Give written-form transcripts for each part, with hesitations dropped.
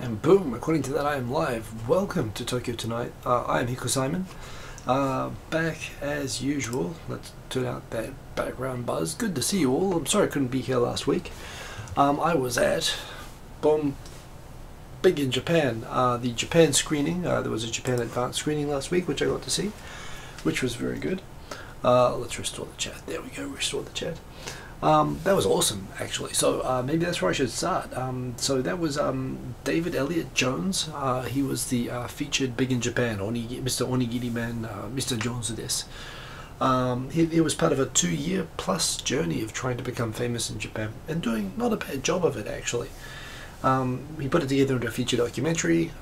And boom, according to that I am live. Welcome to Tokyo Tonight. I am Hiko Simon. Back as usual. Let's turn out that background buzz. Good to see you all. I'm sorry I couldn't be here last week. I was at big in Japan. The Japan screening. There was a Japan advanced screening last week which I got to see, which was very good. Let's restore the chat. There we go, restore the chat. That was awesome, actually. So maybe that's where I should start. So that was David Elliott Jones. He was the featured Big in Japan, Mr. Onigiri Man, Mr. Jones of this. He was part of a 2-year plus journey of trying to become famous in Japan and doing not a bad job of it, actually. He put it together into a feature documentary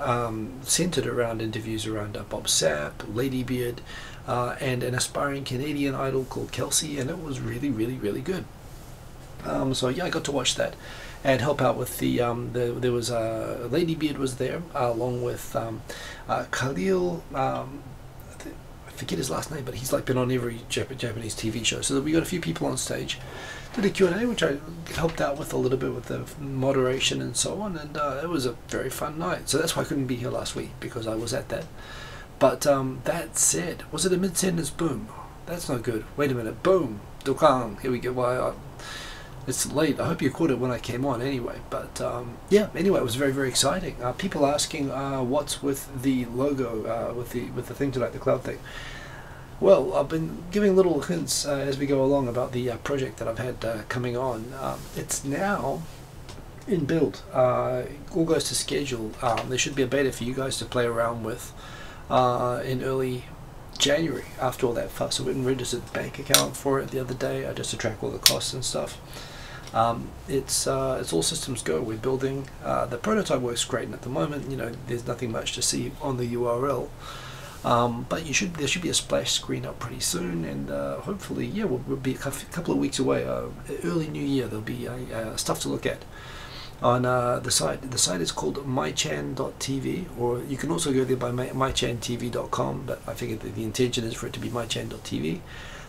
centered around interviews around Bob Sapp, Lady Beard, and an aspiring Canadian idol called Kelsey, and it was really, really, really good. So yeah, I got to watch that and help out with there was Lady Beard was there along with Khalil. I forget his last name, but he's like been on every Japanese TV show. So we got a few people on stage. Did a Q&A, which I helped out with a little bit with the moderation and so on, and it was a very fun night. So that's why I couldn't be here last week, because I was at that. But that said, was it a mid-sentence boom? That's not good. Wait a minute. Boom. Dokang. Here we go. Well, it's late. I hope you caught it when I came on anyway. But yeah, anyway, it was very, very exciting. People asking what's with the logo, with the thing tonight, the cloud thing. Well, I've been giving little hints as we go along about the project that I've had coming on. It's now in build. All goes to schedule. There should be a beta for you guys to play around with in early January after all that fuss. I went and registered a bank account for it the other day just to track all the costs and stuff. It's all systems go. We're building. The prototype works great, and at the moment, you know, there's nothing much to see on the URL. But there should be a splash screen up pretty soon, and hopefully, yeah, we'll be a couple of weeks away. Early New Year, there'll be stuff to look at on the site. The site is called mychan.tv, or you can also go there by mychantv.com, but I figured that the intention is for it to be mychan.tv.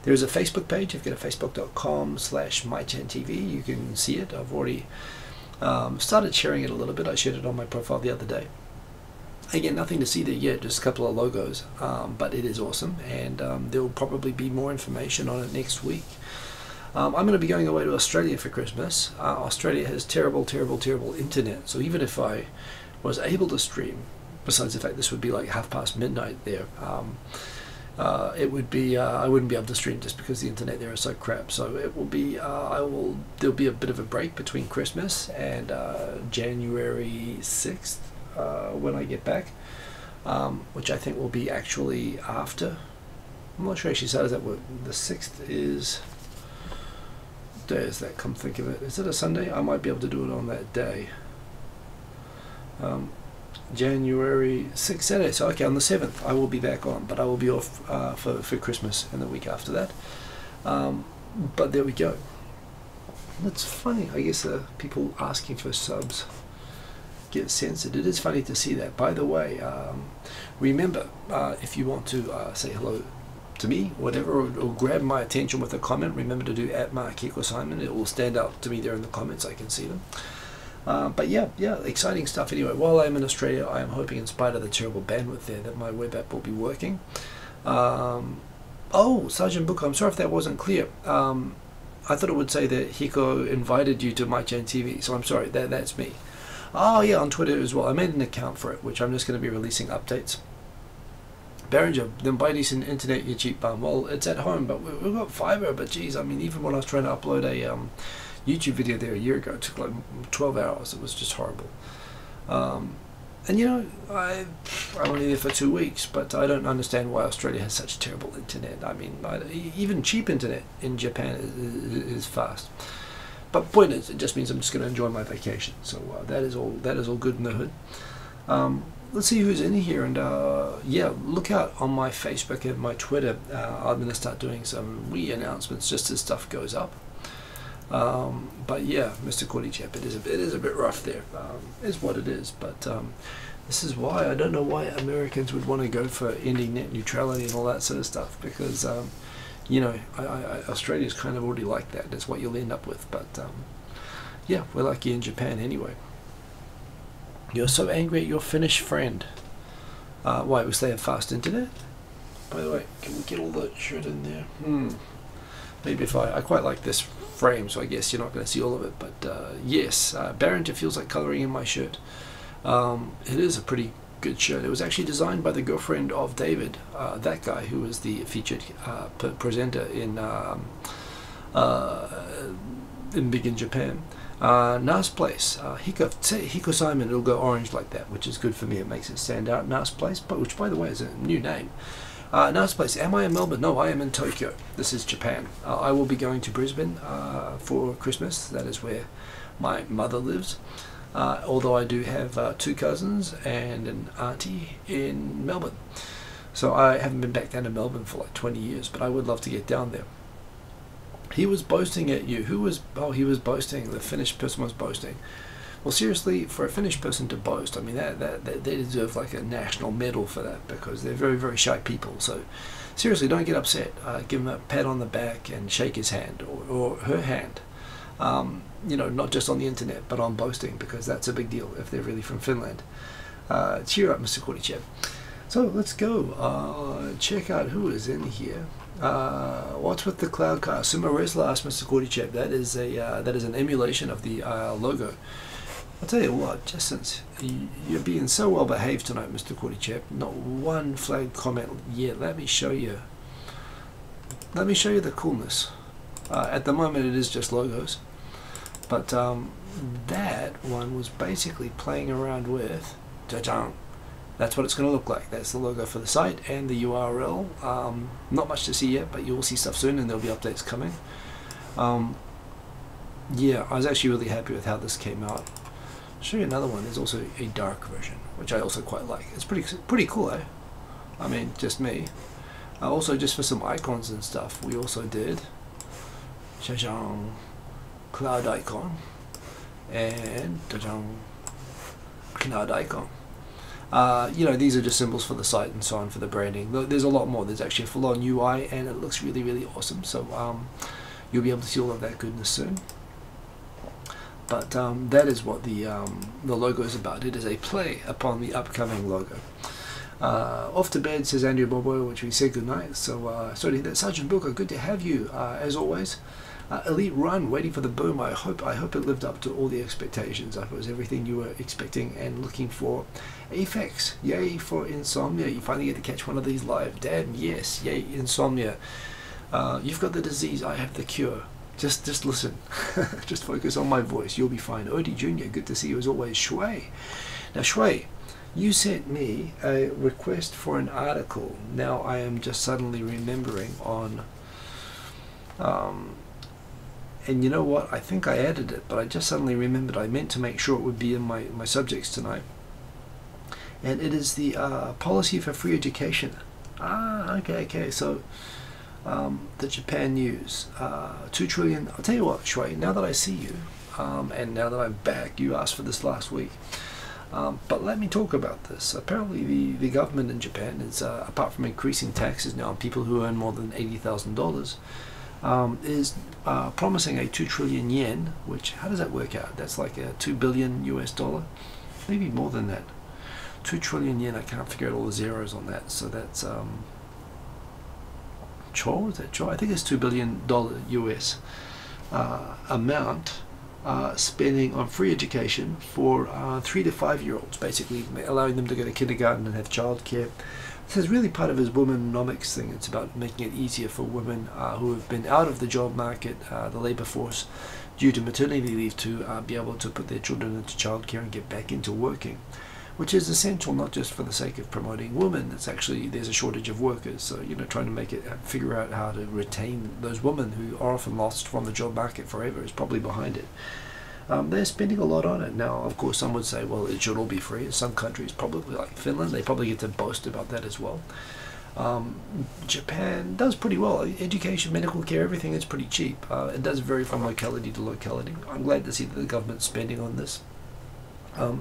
There is a Facebook page. If you go to facebook.com/mychantv, you can see it. I've already started sharing it a little bit. I shared it on my profile the other day. Again, nothing to see there yet, just a couple of logos, but it is awesome, and there will probably be more information on it next week. I'm going to be going away to Australia for Christmas. Australia has terrible, terrible, terrible internet, so even if I was able to stream, besides the fact this would be like midnight there, it would be I wouldn't be able to stream just because the internet there is so crap. So it will be there'll be a bit of a break between Christmas and January 6th when I get back, which I think will be actually after. I'm not sure actually how does that work. The 6th is, what day is that? Come think of it, is it a Sunday? I might be able to do it on that day. January 6th, Saturday. So okay, on the 7th I will be back on, but I will be off for Christmas and the week after that. But there we go. That's funny. I guess people asking for subs get censored. It is funny to see that. By the way, remember, if you want to say hello to me, whatever, or grab my attention with a comment, remember to do @MarkHikoSimon. It will stand out to me there in the comments. I can see them. But yeah, exciting stuff. Anyway, while I'm in Australia, I am hoping, in spite of the terrible bandwidth there, that my web app will be working. Oh, Sergeant Booker, I'm sorry if that wasn't clear. I thought it would say that Hiko invited you to MyChan TV, so I'm sorry, that's me. Oh yeah, on Twitter as well. I made an account for it, which I'm just going to be releasing updates. Behringer, then buy decent internet, you cheap bum. Well, it's at home, but we've got fiber. But geez, I mean, even when I was trying to upload a YouTube video there a year ago, it took like 12 hours. It was just horrible. And you know, I'm only there for 2 weeks, but I don't understand why Australia has such terrible internet. I mean, even cheap internet in Japan is fast. But point is, it just means I'm just going to enjoy my vacation. So that is all good in the hood. Let's see who's in here, and yeah, look out on my Facebook and my Twitter. I'm going to start doing some announcements just as stuff goes up. But yeah, Mr. Kordychep, it is a bit rough there. Is what it is. But this is why I don't know why Americans would want to go for ending net neutrality and all that sort of stuff, because you know, Australia's kind of already like that. That's what you'll end up with. But yeah, we're lucky in Japan anyway. You're so angry at your Finnish friend. Why, because they have fast internet? By the way, can we get all that shirt in there? Maybe if I quite like this frame, so I guess you're not going to see all of it. But yes, Barrington feels like colouring in my shirt. It is a pretty good shirt. It was actually designed by the girlfriend of David, that guy who was the featured presenter in Big in Japan. Nice place. Hiko Simon, it'll go orange like that, which is good for me. It makes it stand out. Nice place, but which by the way is a new name. Nice place. Am I in Melbourne? No, I am in Tokyo. This is Japan. I will be going to Brisbane for Christmas. That is where my mother lives. Although I do have 2 cousins and an auntie in Melbourne. So I haven't been back down to Melbourne for like 20 years, but I would love to get down there. He was boasting at you. Who was? Oh, he was boasting. The Finnish person was boasting. Well, seriously, for a Finnish person to boast, I mean, they deserve like a national medal for that, because they're very, very shy people. So seriously, don't get upset. Give him a pat on the back and shake his hand or her hand. You know, not just on the internet, but on boasting, because that's a big deal if they're really from Finland. Cheer up, Mr. Kordychev. So let's go check out who is in here. What's with the cloud car? Sumo Wrestler asked Mr. Kordychev. That is an emulation of the logo. I'll tell you what, just since you're being so well behaved tonight, Mr. Kordychev, not one flagged comment yet. Let me show you the coolness. At the moment it is just logos, but that one was basically playing around with that's what it's going to look like. That's the logo for the site and the URL. Not much to see yet, but you will see stuff soon, and there'll be updates coming. Yeah, I was actually really happy with how this came out. I'll show you another one. There's also a dark version, which I also quite like. It's pretty cool, eh? I mean, just me. Also, just for some icons and stuff, we also did cloud icon and cloud icon. You know, these are just symbols for the site and so on, for the branding. There's a lot more. There's actually a full-on UI, and it looks really, really awesome. So you'll be able to see all of that goodness soon. But that is what the logo is about. It is a play upon the upcoming logo. Off to bed, says Andrew Bobo, which we said goodnight. So sorry that, Sergeant Booker, good to have you as always. Elite Run, waiting for the boom. I hope it lived up to all the expectations. I hope it was everything you were expecting and looking for. Aphex, yay for Insomnia. You finally get to catch one of these live. Damn, yes, yay Insomnia. You've got the disease, I have the cure. Just listen. Just focus on my voice. You'll be fine. Odie Jr., good to see you as always. Shui. Now, Shui, you sent me a request for an article. Now I am just suddenly remembering on... and you know what? I think I added it, but I just suddenly remembered I meant to make sure it would be in my subjects tonight. And it is the policy for free education. Okay. So the Japan news, 2 trillion. I'll tell you what, Shui. Now that I see you, and now that I'm back, you asked for this last week. But let me talk about this. Apparently, the government in Japan is, apart from increasing taxes now on people who earn more than $80,000. Is promising a 2 trillion yen, which, how does that work out? That's like a $2 billion US dollar, maybe more than that. 2 trillion yen, I can't figure out all the zeros on that, so that's Cho, is that Cho? I think it's $2 billion US amount spending on free education for 3 to 5 year olds, basically allowing them to go to kindergarten and have childcare. This is really part of his womenomics thing. It's about making it easier for women who have been out of the job market, the labour force, due to maternity leave, to be able to put their children into childcare and get back into working, which is essential not just for the sake of promoting women. It's actually, there's a shortage of workers, so you know, trying to make it, figure out how to retain those women who are often lost from the job market forever is probably behind it. They're spending a lot on it now. Of course, some would say, well, it should all be free. In some countries, probably like Finland, they probably get to boast about that as well. Japan does pretty well. Education, medical care, everything is pretty cheap. It does vary from locality to locality. I'm glad to see that the government's spending on this. I've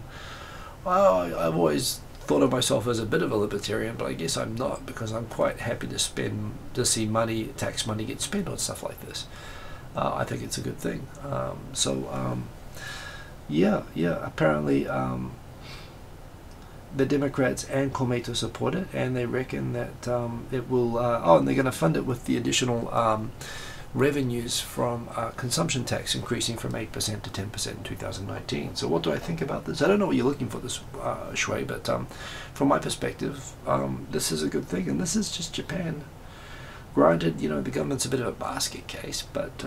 always thought of myself as a bit of a libertarian, but I guess I'm not, because I'm quite happy to see money, tax money, get spent on stuff like this. I think it's a good thing. Yeah, apparently the Democrats and Komeito support it, and they reckon that it will. And they're going to fund it with the additional revenues from consumption tax increasing from 8% to 10% in 2019. So what do I think about this? I don't know what you're looking for this, Shui, but from my perspective, this is a good thing, and this is just Japan. Granted, you know, the government's a bit of a basket case, but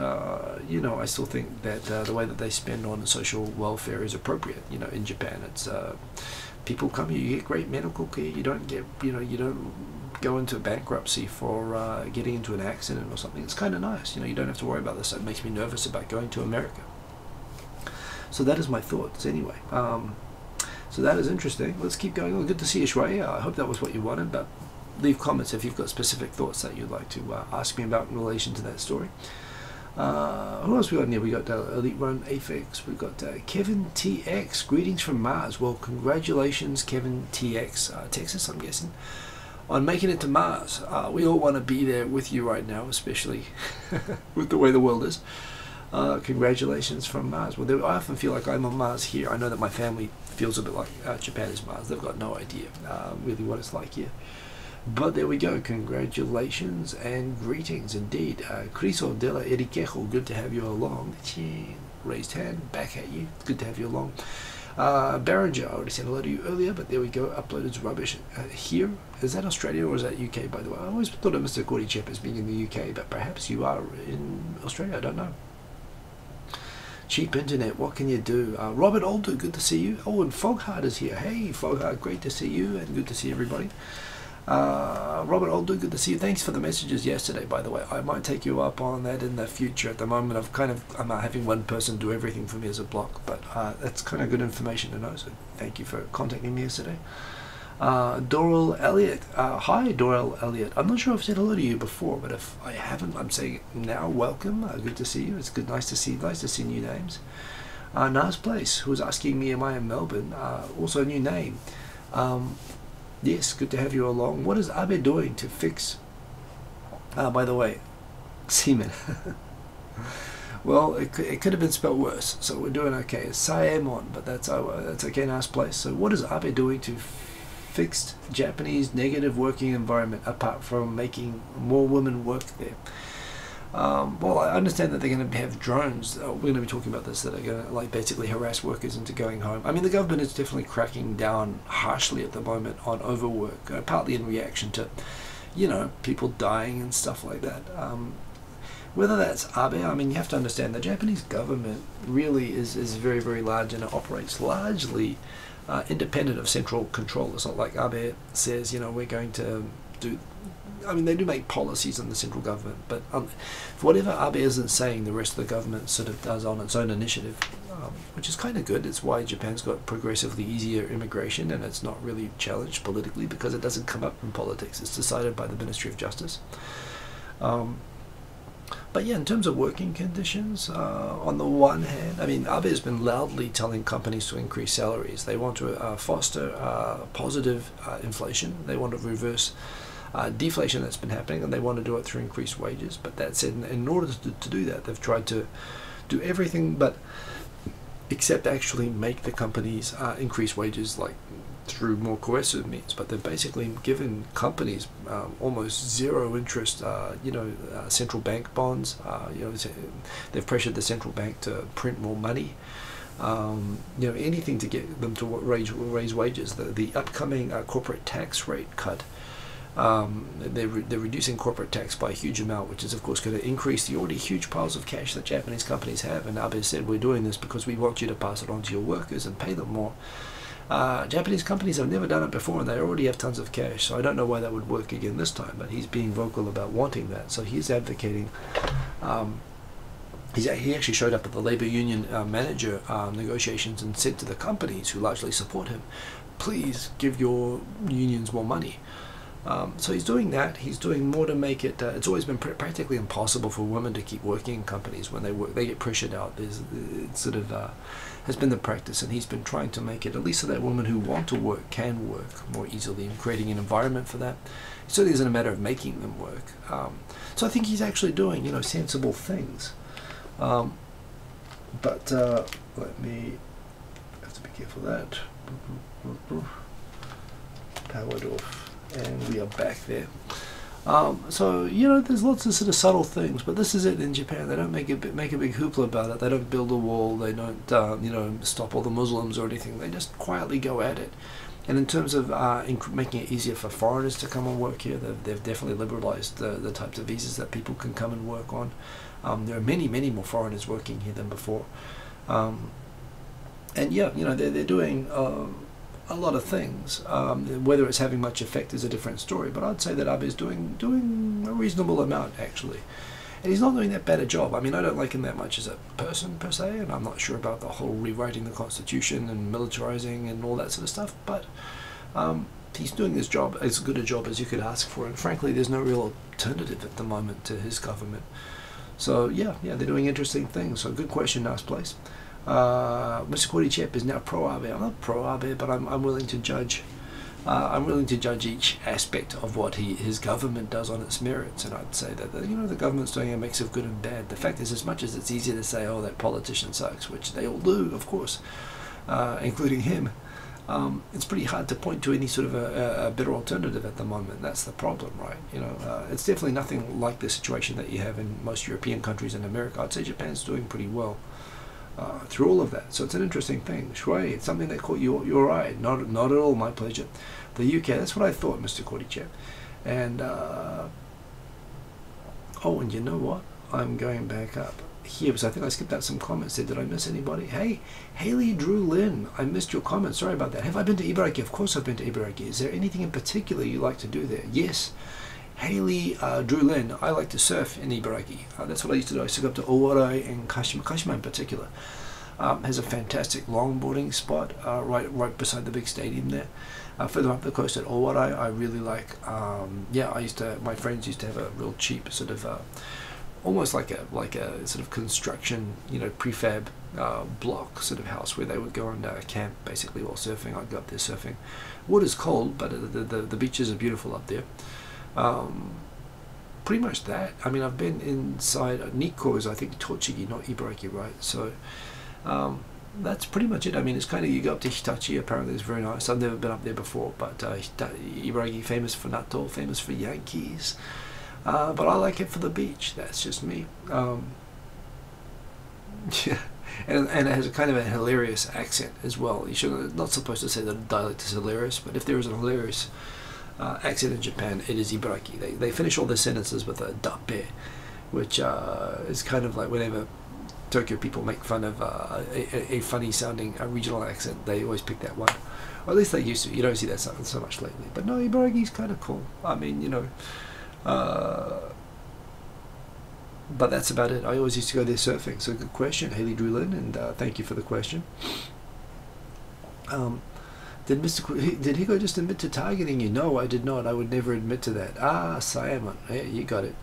you know, I still think that the way that they spend on social welfare is appropriate. You know, in Japan, it's people come here, you get great medical care. You don't get, you know, you don't go into bankruptcy for getting into an accident or something. It's kind of nice. You know, you don't have to worry about this. That makes me nervous about going to America. So that is my thoughts anyway. So that is interesting. Let's keep going. Well, good to see you, Shui. I hope that was what you wanted, but leave comments if you've got specific thoughts that you'd like to ask me about in relation to that story. Who else we got in here? We got Elite Run Aphex. We got Kevin TX. Greetings from Mars. Well, congratulations, Kevin TX, Texas, I'm guessing, on making it to Mars. We all want to be there with you right now, especially with the way the world is. Congratulations from Mars. Well, I often feel like I'm on Mars here. I know that my family feels a bit like Japan is Mars. They've got no idea really what it's like here. But there we go. Congratulations and greetings indeed. Criso della Eriquejo, good to have you along. Raised hand, back at you. Good to have you along. Barringer, I already said hello to you earlier, but there we go. Uploaded's rubbish. Here, is that Australia or is that UK, by the way? I always thought of Mr. Cordy Chep as being in the UK, but perhaps you are in Australia, I don't know. Cheap internet, what can you do? Robert Oldu, good to see you. Oh, and Foghart is here. Hey, Foghart, great to see you, and good to see everybody. Robert Oldu, good to see you. Thanks for the messages yesterday, by the way. I might take you up on that in the future. At the moment, I'm having one person do everything for me as a block, but that's kind of good information to know, so thank you for contacting me yesterday. Doral Elliott, hi Doral Elliott. I'm not sure if I've said hello to you before, but if I haven't, I'm saying it now. Welcome, good to see you. It's good, nice to see new names. Nas Place, who was asking me, am I in Melbourne? Also a new name. Yes, good to have you along. What is Abe doing to fix, by the way, semen? Well, it could have been spelled worse, so we're doing okay. It's Saemon, but that's okay, Nice place. So what is Abe doing to fix Japanese negative working environment apart from making more women work there? Well, I understand that they're going to have drones. We're going to be talking about this, that are going to like basically harass workers into going home. I mean, the government is definitely cracking down harshly at the moment on overwork, partly in reaction to, you know, people dying and stuff like that. Whether that's Abe, I mean, you have to understand the Japanese government really is very, very large, and it operates largely independent of central control. It's not like Abe says, you know, we're going to do. I mean, they do make policies in the central government, but for whatever Abe isn't saying, the rest of the government sort of does on its own initiative, which is kind of good. It's why Japan's got progressively easier immigration, and it's not really challenged politically because it doesn't come up in politics. It's decided by the Ministry of Justice. But yeah, in terms of working conditions, on the one hand, I mean, Abe has been loudly telling companies to increase salaries. They want to foster positive inflation. They want to reverse deflation that's been happening, and they want to do it through increased wages. But that said, in order to do that, they've tried to do everything but except actually make the companies increase wages, like through more coercive means. But they've basically given companies almost zero interest, central bank bonds. They've pressured the central bank to print more money. Anything to get them to raise wages. The upcoming corporate tax rate cut, they're reducing corporate tax by a huge amount, which is of course going to increase the already huge piles of cash that Japanese companies have. And Abe said, we're doing this because we want you to pass it on to your workers and pay them more. Japanese companies have never done it before, and they already have tons of cash, so I don't know why that would work again this time, but he's being vocal about wanting that. So he's advocating, he actually showed up at the labor union manager negotiations and said to the companies who largely support him, please give your unions more money. So he's doing that. He's doing more to make it, it's always been practically impossible for women to keep working in companies. When they work, they get pressured out. It sort of has been the practice, and he's been trying to make it, at least so that women who want to work can work more easily, and creating an environment for that. It certainly isn't a matter of making them work. So I think he's actually doing, sensible things. Let me have to be careful of that. powered off, and we are back there. So, you know, there's lots of sort of subtle things, but this is it in Japan. They don't make a big hoopla about it. They don't build a wall. They don't, you know, stop all the Muslims or anything. They just quietly go at it. And in terms of making it easier for foreigners to come and work here, they've definitely liberalized the types of visas that people can come and work on. There are many more foreigners working here than before. And yeah, you know, they're doing a lot of things. Whether it's having much effect is a different story, but I'd say that Abe is doing a reasonable amount, actually. And he's not doing that bad a job. I mean, I don't like him that much as a person, per se, and I'm not sure about the whole rewriting the Constitution and militarizing and all that sort of stuff, but he's doing his job as good a job as you could ask for, and frankly, there's no real alternative at the moment to his government. So, yeah, they're doing interesting things. So, good question, nice place. Mr. Koricep is now pro-Abe. I'm not pro-Abe, but I'm willing to judge. I'm willing to judge each aspect of what his government does on its merits, and I'd say that you know, the government's doing a mix of good and bad. The fact is, as much as it's easy to say, oh, that politician sucks, which they all do, of course, including him, it's pretty hard to point to any sort of a better alternative at the moment. That's the problem, right? You know, it's definitely nothing like the situation that you have in most European countries and America. I'd say Japan's doing pretty well through all of that. So it's an interesting thing. Shui, it's something that caught your eye. Not at all, my pleasure. The UK, that's what I thought, Mr. Koricep. And, oh, and you know what? I'm going back up here because I think I skipped out some comments there. Did I miss anybody? Hey, Haley Drew Lynn, I missed your comment. Sorry about that. Have I been to Ibaraki? Of course I've been to Ibaraki. Is there anything in particular you like to do there? Yes. Haley Drew Lynn, I like to surf in Ibaraki. That's what I used to do. I used to go up to Owarai and Kashima. Kashima in particular has a fantastic longboarding spot right beside the big stadium there. Further up the coast at Owarai, I really like. Yeah, my friends used to have a real cheap sort of, almost like a sort of construction, you know, prefab block sort of house where they would go and camp basically while surfing. I'd go up there surfing. Water's cold, but the beaches are beautiful up there. Pretty much that. I mean, I've been inside. Nikko is, I think, Tochigi, not Ibaraki, right? So that's pretty much it. I mean, it's kind of, you go up to Hitachi. Apparently, it's very nice. I've never been up there before, but Ibaraki, famous for natto, famous for Yankees. But I like it for the beach. That's just me. Yeah, and it has a kind of a hilarious accent as well. You're not supposed to say that a dialect is hilarious, but if there is a hilarious accent in Japan, it is Ibaraki. They finish all their sentences with a dappe, which is kind of like whenever Tokyo people make fun of a funny sounding regional accent, they always pick that one. Or at least they used to. You don't see that so much lately. But no, Ibaraki's kind of cool. I mean, you know, but that's about it. I always used to go there surfing. So good question, Haley Drulin, and thank you for the question. Did Hiko just admit to targeting you? No, I did not. I would never admit to that. Ah, Simon. Yeah, you got it.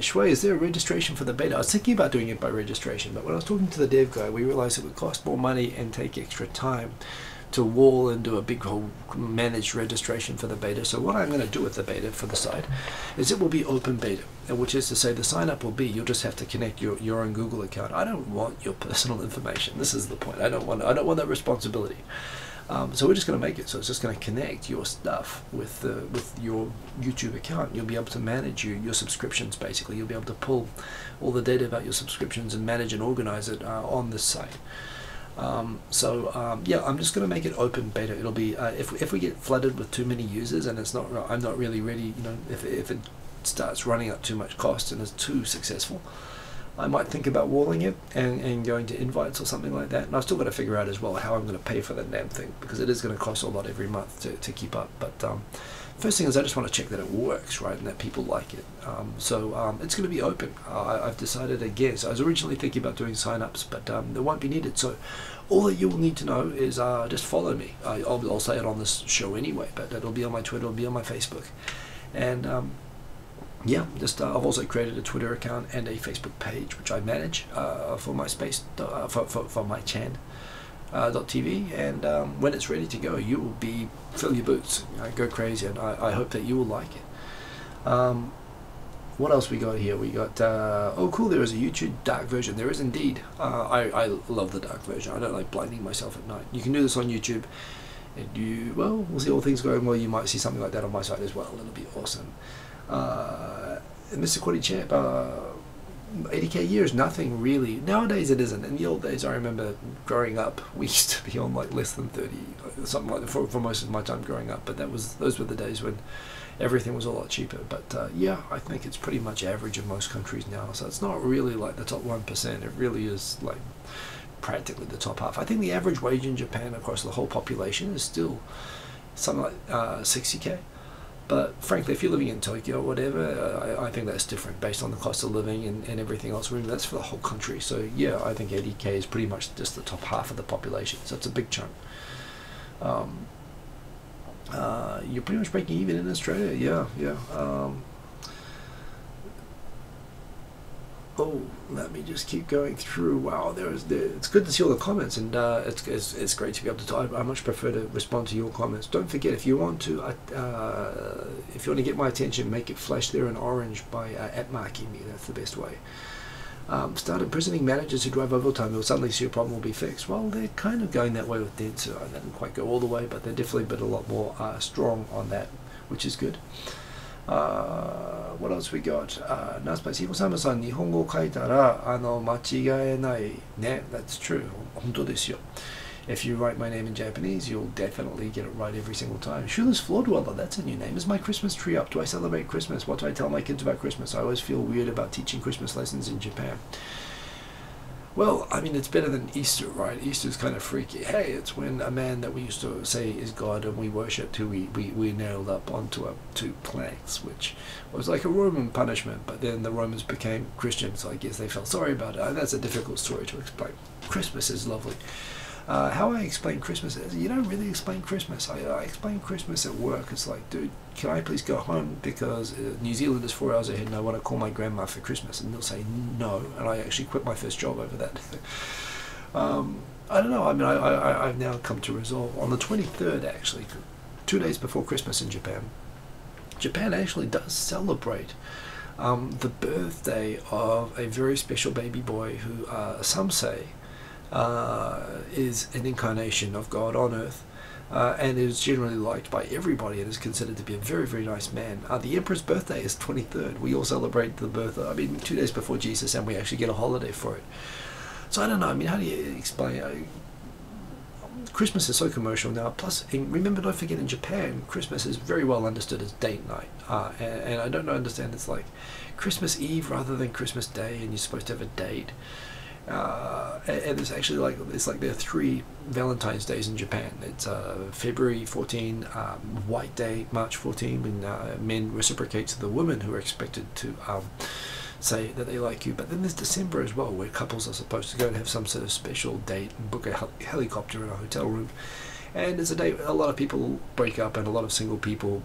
Shui, is there a registration for the beta? I was thinking about doing it by registration, but when I was talking to the dev guy, we realized it would cost more money and take extra time to wall and do a big whole managed registration for the beta. So what I'm going to do with the beta for the site is it will be open beta, which is to say the sign up will be, you'll just have to connect your own Google account. I don't want your personal information. This is the point. I don't want that responsibility. So we're just going to make it so it's just going to connect your stuff with your YouTube account. You'll be able to manage your subscriptions. Basically, you'll be able to pull all the data about your subscriptions and manage and organize it on this site. Yeah, I'm just going to make it open beta. It'll be if we get flooded with too many users and it's not, I'm not really ready. You know, if it starts running up too much cost and is too successful, I might think about walling it and going to invites or something like that. And I've still got to figure out as well how I'm going to pay for that damn thing, because it is going to cost a lot every month to keep up. But first thing is I just want to check that it works, right, and that people like it. It's going to be open. I've decided again. So I was originally thinking about doing sign-ups, but they won't be needed. So all that you will need to know is just follow me. I'll say it on this show anyway, but it'll be on my Twitter, it'll be on my Facebook. And yeah, just I've also created a Twitter account and a Facebook page, which I manage for my space, for my chan. .tv, and when it's ready to go, you will be fill your boots, go crazy, and I hope that you will like it. What else we got here? We got oh cool, there is a YouTube dark version. There is indeed. I love the dark version. I don't like blinding myself at night. You can do this on YouTube. And we'll see all things going well. You might see something like that on my side as well. It'll be awesome. And Mr. Quaddy Champ, 80k years, nothing really. Nowadays it isn't. In the old days, I remember growing up, we used to be on like less than 30, something like that for most of my time growing up. But those were the days when everything was a lot cheaper. But yeah, I think it's pretty much average in most countries now. So it's not really like the top 1%. It really is like practically the top half. I think the average wage in Japan across the whole population is still something like 60k. But frankly, if you're living in Tokyo or whatever, I think that's different based on the cost of living and everything else. Remember, that's for the whole country. So yeah, I think 80k is pretty much just the top half of the population. So it's a big chunk. You're pretty much breaking even in Australia. Yeah. Oh, let me just keep going through. Wow, it's good to see all the comments, and it's great to be able to talk. I much prefer to respond to your comments. Don't forget, if you want to get my attention, make it flash there in orange by @marking me. That's the best way. Start imprisoning managers who drive overtime. You'll suddenly see a problem will be fixed. Well, they're kind of going that way with Dentsu. They didn't quite go all the way, but they're definitely been a lot more strong on that, which is good. What else we got? Naspais Hiko-sama-san, 日本語書いたら間違えないね。That's true. 本当ですよ. If you write my name in Japanese, you'll definitely get it right every single time. Shoeless Floor Dweller, that's a new name. Is my Christmas tree up? Do I celebrate Christmas? What do I tell my kids about Christmas? I always feel weird about teaching Christmas lessons in Japan. Well, I mean, it's better than Easter, right? Easter's kind of freaky. Hey, it's when a man that we used to say is God and we worshipped, who we nailed up onto two planks, which was like a Roman punishment, but then the Romans became Christians, so I guess they felt sorry about it. That's a difficult story to explain. Christmas is lovely. How I explain Christmas is, you don't really explain Christmas. I explain Christmas at work. It's like, dude, can I please go home because New Zealand is 4 hours ahead and I want to call my grandma for Christmas, and they'll say no, and I actually quit my first job over that. I don't know. I mean, I've now come to resolve on the 23rd, actually, 2 days before Christmas in Japan. Japan actually does celebrate the birthday of a very special baby boy who some say is an incarnation of God on earth, and is generally liked by everybody and is considered to be a very, very nice man. The Emperor's birthday is 23rd. We all celebrate the birth, 2 days before Jesus, and we actually get a holiday for it. So I don't know, I mean, how do you explain? Christmas is so commercial now, plus remember, don't forget, in Japan, Christmas is very well understood as date night, and I don't understand, it's like Christmas Eve rather than Christmas Day, and you're supposed to have a date. And it's actually it's like there are 3 Valentine's Days in Japan. It's February 14, White Day, March 14, when men reciprocate to the women who are expected to say that they like you. But then there's December as well, where couples are supposed to go and have some sort of special date and book a helicopter in a hotel room. And it's a day a lot of people break up, and a lot of single people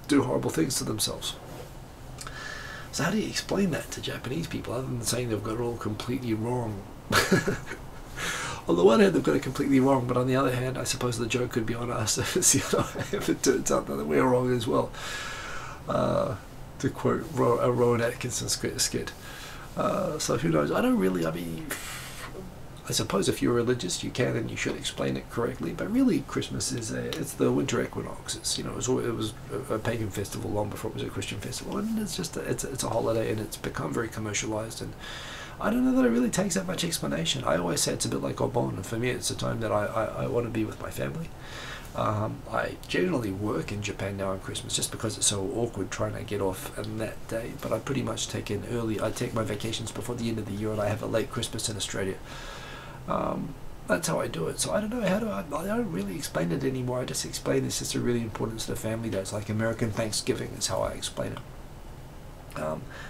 do horrible things to themselves. So how do you explain that to Japanese people, other than saying they've got it all completely wrong? On the one hand, they've got it completely wrong, but on the other hand, I suppose the joke could be on us if it turns out that we're wrong as well. To quote a Rowan Atkinson skit. So who knows? I don't really, I suppose if you're religious, you can and you should explain it correctly. But really, Christmas it's the winter equinox. It was a pagan festival long before it was a Christian festival, and it's just it's a holiday, and it's become very commercialized. And I don't know that it really takes that much explanation. I always say it's a bit like Obon, and for me, it's a time that I want to be with my family. I generally work in Japan now on Christmas just because it's so awkward trying to get off on that day. But I pretty much take I take my vacations before the end of the year, and I have a late Christmas in Australia. That's how I do it. So I don't know, I don't really explain it anymore. I just explain it's just a really important sort of family day. It's like American Thanksgiving is how I explain it.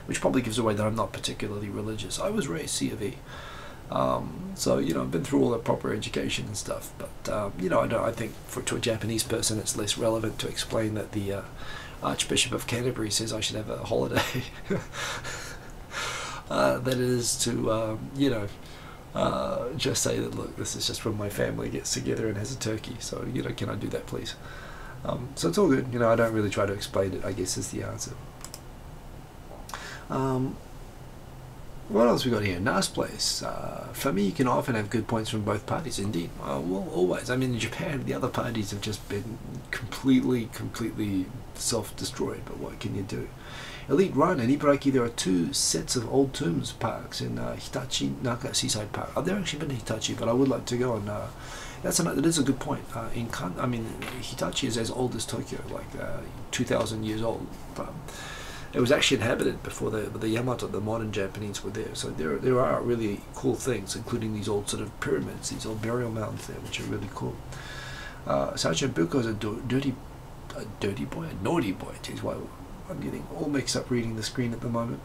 Which probably gives away that I'm not particularly religious. I was raised C of E. So I've been through all the proper education and stuff, but I think to a Japanese person it's less relevant to explain that the Archbishop of Canterbury says I should have a holiday than it is to just say that, look, this is just when my family gets together and has a turkey, so can I do that, please? So it's all good. I don't really try to explain it, I guess, is the answer. What else we got here? Nice place. For me, you can often have good points from both parties. Indeed, well, always. I mean, in Japan, the other parties have just been completely self-destroyed. But what can you do? Elite Run in Ibaraki, there are 2 sets of old tombs parks in Hitachi Naka Seaside Park. I've never actually been to Hitachi, but I would like to go. And that is a good point. I mean, Hitachi is as old as Tokyo, like 2,000 years old. It was actually inhabited before the Yamato, the modern Japanese, were there. So there are really cool things, including these old sort of pyramids, these old burial mounds there, which are really cool. Sergeant Buko is a naughty boy. Jeez, why I'm getting all mixed up reading the screen at the moment.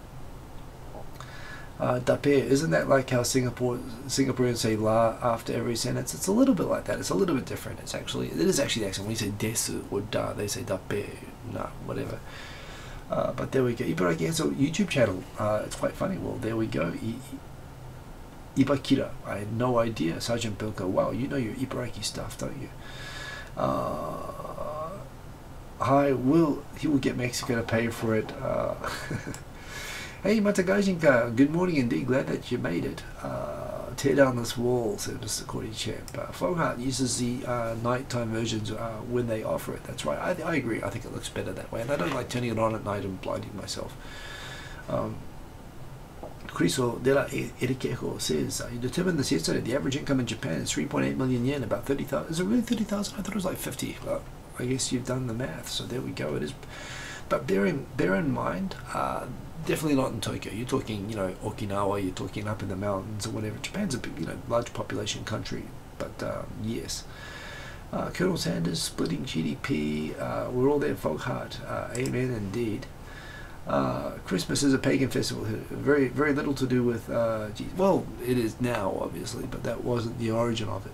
Dape, isn't that like how Singaporeans say la after every sentence? It's a little bit like that. It's a little bit different. It is actually the accent. When you say desu or da, they say dape, nah, whatever. But there we go. Ibaraki has a YouTube channel. It's quite funny. Well, there we go. Ibakira. I had no idea. Sergeant Bilko. Wow, you know your Ibaraki stuff, don't you? He will get Mexico to pay for it. Hey, Matagajinka. Good morning indeed. Glad that you made it. Tear down this wall, said Mr. Cordy Champ. Foghart uses the nighttime versions when they offer it. That's right. I agree. I think it looks better that way. And I don't like turning it on at night and blinding myself. Criso de la Erikejo says, you determined this yesterday. The average income in Japan is 3.8 million yen, about 30,000. Is it really 30,000? I thought it was like 50. Well, I guess you've done the math. So there we go. It is. But bear in mind, definitely not in Tokyo. You're talking, Okinawa. You're talking up in the mountains or whatever. Japan's a big, large population country. But yes, Colonel Sanders splitting GDP. We're all there, Foghart. Amen, indeed. Christmas is a pagan festival. Very, very little to do with. Well, it is now, obviously, but that wasn't the origin of it.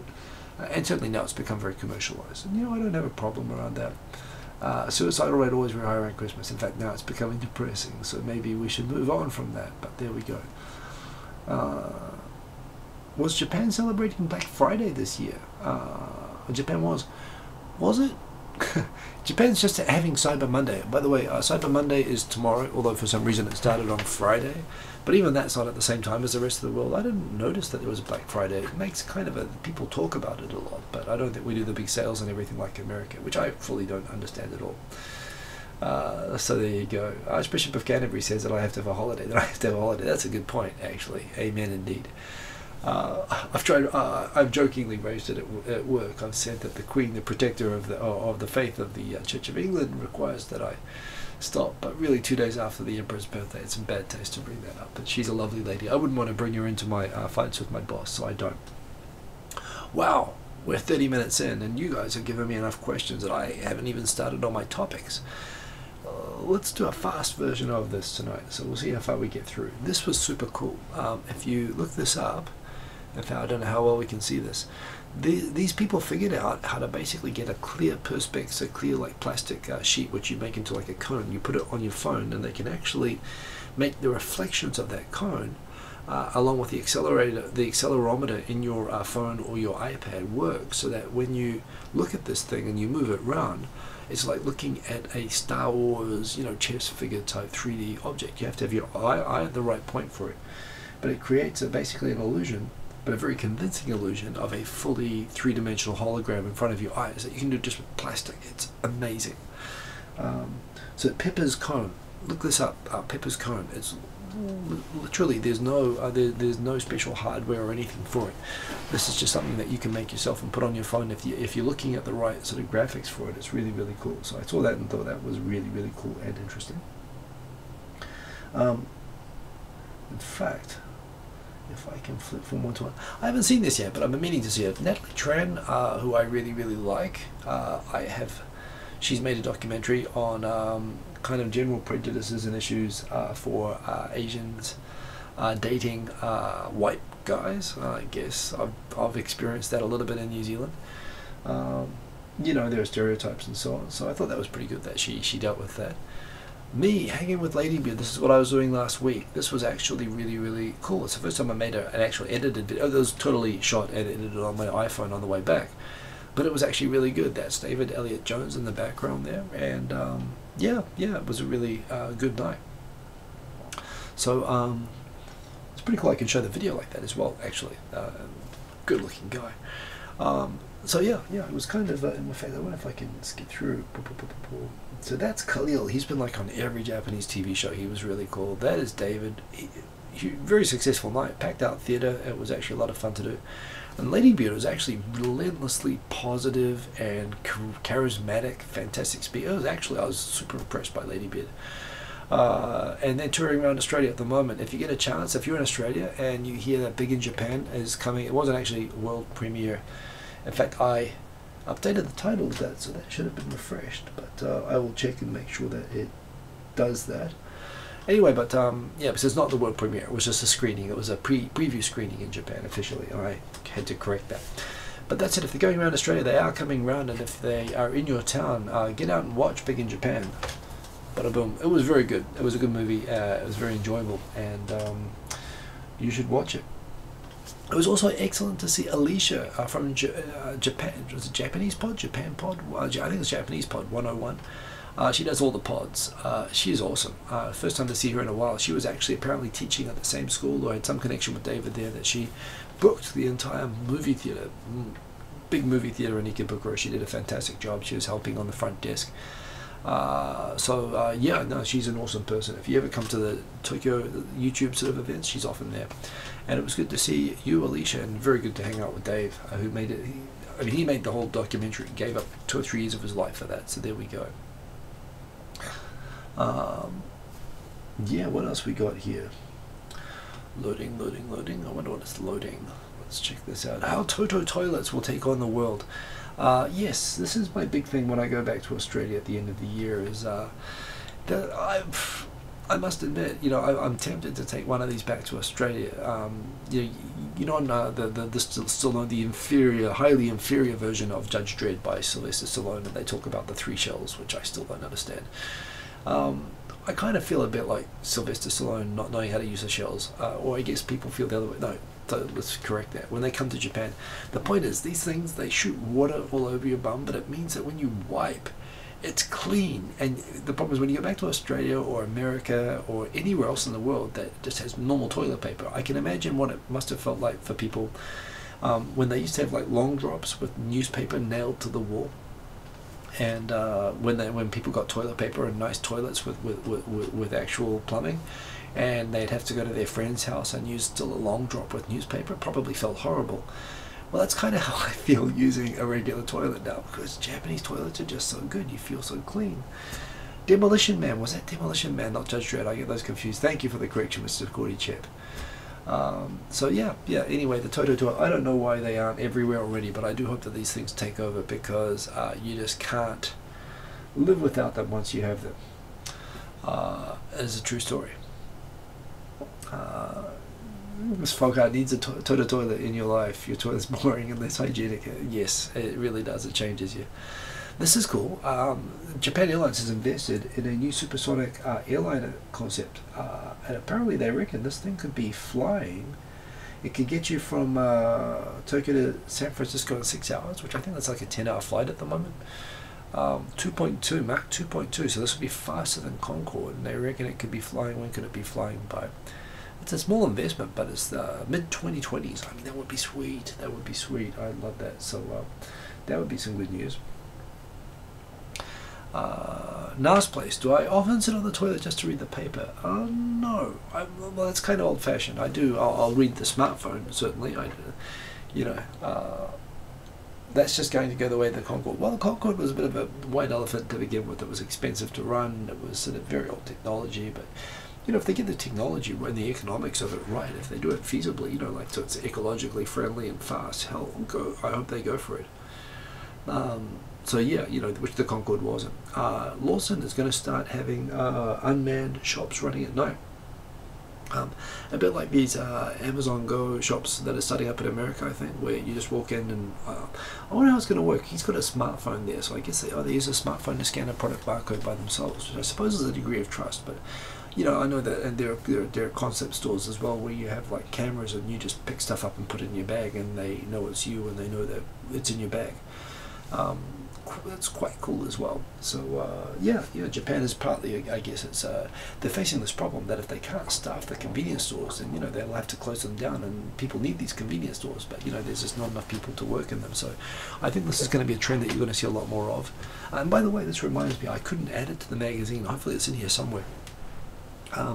And certainly now it's become very commercialized. And I don't have a problem around that. Suicidal rate always very high around Christmas. In fact, now it's becoming depressing, so maybe we should move on from that, but there we go. Was Japan celebrating Black Friday this year? Japan was it? Japan's just having Cyber Monday. By the way, Cyber Monday is tomorrow, although for some reason it started on Friday. But even that's not at the same time as the rest of the world. I didn't notice that there was a Black Friday. It makes kind of people talk about it a lot, but I don't think we do the big sales and everything like America, which I fully don't understand at all. So there you go. Archbishop of Canterbury says that I have to have a holiday. That I have to have a holiday. That's a good point, actually. Amen, indeed. I've jokingly raised it at work. I've said that the Queen, the protector of the faith of the Church of England, requires that I stop. But really, 2 days after the Emperor's birthday, it's in bad taste to bring that up. But she's a lovely lady. I wouldn't want to bring her into my fights with my boss, so I don't. Wow, we're 30 minutes in, and you guys have given me enough questions that I haven't even started on my topics. Let's do a fast version of this tonight, so we'll see how far we get through. This was super cool. If you look this up, in fact, I don't know how well we can see this. These people figured out how to basically get a clear perspex, a clear like plastic sheet, which you make into like a cone. You put it on your phone, and they can actually make the reflections of that cone, along with the accelerometer in your phone or your iPad work, so that when you look at this thing and you move it around, it's like looking at a Star Wars, chess figure type 3D object. You have to have your eye at the right point for it, but it creates basically an illusion, but a very convincing illusion of a fully three-dimensional hologram in front of your eyes that you can do just with plastic. It's amazing. So Pepper's cone. Look this up. Pepper's cone. It's literally there's no special hardware or anything for it. This is just something that you can make yourself and put on your phone if you're looking at the right sort of graphics for it. It's really, really cool. So I saw that and thought that was really, really cool and interesting. In fact, if I can flip from one to one, I haven't seen this yet, but I've been meaning to see it. Natalie Tran, who I really, really like, she's made a documentary on kind of general prejudices and issues for Asians dating white guys. I guess I've experienced that a little bit in New Zealand. There are stereotypes and so on. So I thought that was pretty good that she dealt with that. Me hanging with Ladybeard, this is what I was doing last week. This was actually really, really cool. It's the first time I made an actual edited video. It was totally shot and edited on my iPhone on the way back. But it was actually really good. That's David Elliott Jones in the background there. And yeah, it was a really good night. So It's pretty cool. I can show the video like that as well, actually. Good looking guy. So yeah, it was kind of in my face. I wonder if I can skip through. So that's Khalil. He's been like on every Japanese TV show. He was really cool. That is David. Very successful night, packed out theatre. It was actually a lot of fun to do. And Lady Beard was actually relentlessly positive and charismatic, fantastic speaker. I was super impressed by Lady Beard. And then touring around Australia at the moment. If you get a chance, if you're in Australia and you hear that Big in Japan is coming, it wasn't actually world premiere. In fact, I updated the title of that, so that should have been refreshed. But I will check and make sure that it does that. Anyway, but yeah, because it's not the world premiere. It was just a screening. It was a preview screening in Japan officially, and I had to correct that. But that's it. If they're going around Australia, they are coming around, and if they are in your town, get out and watch Big in Japan. Bada boom. It was very good. It was a good movie. It was very enjoyable, and you should watch it. It was also excellent to see Alicia from Japan. Was it Japanese pod? Japan pod? I think it's Japanese pod 101. She does all the pods. She is awesome. First time to see her in a while. She was actually apparently teaching at the same school, or had some connection with David there, that she booked the entire movie theatre. Big movie theatre in Ikebukuro. She did a fantastic job. She was helping on the front desk. Yeah, no, she's an awesome person. If you ever come to the Tokyo YouTube sort of events, she's often there. And it was good to see you, Alicia, and very good to hang out with Dave, who made it. He made the whole documentary, gave up 2 or 3 years of his life for that, so there we go. Yeah, what else we got here? Loading. I wonder what it's loading. Let's check this out. How Toto toilets will take on the world. Yes, this is my big thing when I go back to Australia at the end of the year, is that I must admit, I'm tempted to take one of these back to Australia. On the highly inferior version of Judge Dredd by Sylvester Stallone, and they talk about the 3 shells, which I still don't understand. I kind of feel a bit like Sylvester Stallone not knowing how to use the shells, or I guess people feel the other way. No, so let's correct that. When they come to Japan, the point is, these things, they shoot water all over your bum, but it means that when you wipe, it's clean. And the problem is, when you go back to Australia or America or anywhere else in the world that just has normal toilet paper, I can imagine what it must have felt like for people when they used to have like long drops with newspaper nailed to the wall. And when people got toilet paper and nice toilets with actual plumbing, and they'd have to go to their friend's house and use still a long drop with newspaper, probably felt horrible. Well, that's kind of how I feel using a regular toilet now, because Japanese toilets are just so good. You feel so clean. Demolition Man. Was that Demolition Man, not Judge Dredd? I get those confused. Thank you for the correction, Mr. Gordy Chip. So yeah, anyway, the Toto toilet, I don't know why they aren't everywhere already, but I do hope that these things take over, because you just can't live without them once you have them. It's a true story. Miss Fogart needs a Toto toilet in your life. Your toilet's boring and less hygienic. Yes, it really does. It changes you. This is cool. Japan Airlines has invested in a new supersonic airliner concept, and apparently they reckon this thing could be flying. It could get you from Tokyo to San Francisco in 6 hours, which I think that's like a 10-hour flight at the moment. 2.2, Mach 2.2, so this would be faster than Concorde, and they reckon it could be flying. When could it be flying by? It's a small investment, but it's the mid-2020s. I mean, that would be sweet. That would be sweet. I'd love that. So that would be some good news. Nas place. Do I often sit on the toilet just to read the paper? No. Well, that's kind of old-fashioned. I'll read the smartphone, certainly. That's just going to go the way of the Concorde. Well, the Concorde was a bit of a white elephant to begin with. It was expensive to run. It was sort of very old technology, but if they get the technology and the economics of it right, if they do it feasibly, so it's ecologically friendly and fast, hell, I hope they go for it. So yeah, which the Concorde wasn't. Lawson is going to start having unmanned shops running at night. A bit like these Amazon Go shops that are starting up in America, I think, where you just walk in and I wonder how it's going to work. He's got a smartphone there, so I guess they use a smartphone to scan a product barcode by themselves, which I suppose is a degree of trust. But I know that, and there are concept stores as well where you have like cameras and you just pick stuff up and put it in your bag, and they know it's you and they know that it's in your bag. That's quite cool as well. So yeah, Japan is partly, I guess it's they're facing this problem that if they can't staff the convenience stores, then they'll have to close them down, and people need these convenience stores, but there's just not enough people to work in them. So I think this is going to be a trend that you're going to see a lot more of. And by the way, this reminds me, I couldn't add it to the magazine. Hopefully it's in here somewhere.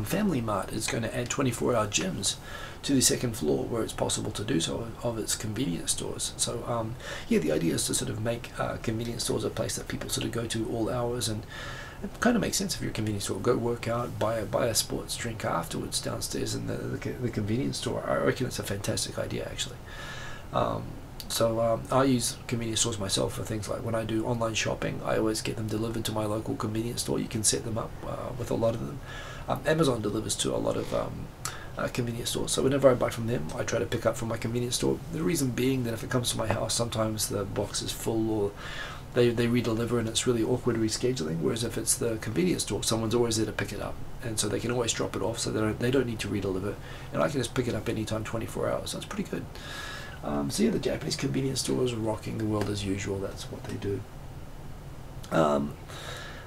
Family Mart is going to add 24-hour gyms to the second floor where it's possible to do so of its convenience stores. So yeah, the idea is to sort of make convenience stores a place that people sort of go to all hours, and it kind of makes sense if you're a convenience store. Go work out, buy a sports drink afterwards downstairs in the convenience store. I reckon it's a fantastic idea, actually. So I use convenience stores myself for things like when I do online shopping. I always get them delivered to my local convenience store. You can set them up with a lot of them. Amazon delivers to a lot of convenience stores, so whenever I buy from them, I try to pick up from my convenience store. The reason being that if it comes to my house, sometimes the box is full, or they redeliver, and it's really awkward rescheduling. Whereas if it's the convenience store, someone's always there to pick it up, and so they can always drop it off, so they don't need to redeliver, and I can just pick it up anytime, 24 hours. So it's pretty good. So yeah, the Japanese convenience stores are rocking the world as usual. That's what they do.